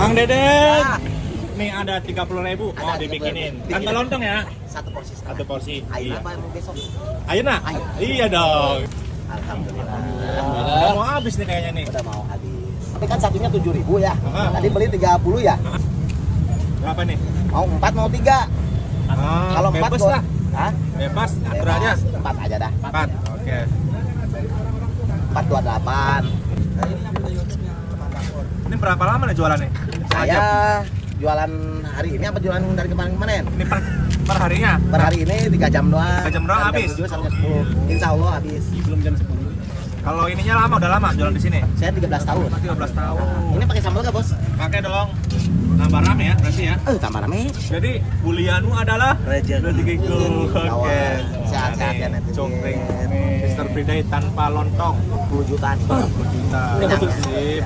Mang Deden. Ya. Nih ada 30.000 mau Ada, dibikinin. bikin. Tanpa lontong ya? Satu porsi setengah. Satu porsi. Ayo Iya. apa mau besok? Ayeuna? Ayo. Iya dong. Alhamdulillah. Udah mau habis nih kayaknya nih. Udah mau habis. Tapi kan satunya 7.000 ya. Aha. Tadi beli 30 ya. Berapa nih? Mau 4 mau 3. Kalau 4 bebas lah. Hah? Bebas, atur aja. 4 aja dah. 4. Oke. 428. Ini berapa lama nih jualannya? Saya jualan hari ini apa jualan dari kemarin-kemarin? Ini per harinya? Per hari ini 3 jam doang. 3 jam doang Dari habis? Jam 7 sampai 10. Insya Allah habis. Belum jam 10. Kalau ininya lama, udah lama jualan di sini? Saya 13 tahun. 13 tahun. Ini pakai sambal nggak bos? Pakai dong. Nambah rame ya berarti ya? Tambah rame. Jadi Bulianu adalah rezeki. Oke. Kawan, sehat-sehat ya nanti. Cokring Mr. Friday tanpa lontong 10 jutaan. 10 juta. Kenyang. Sip.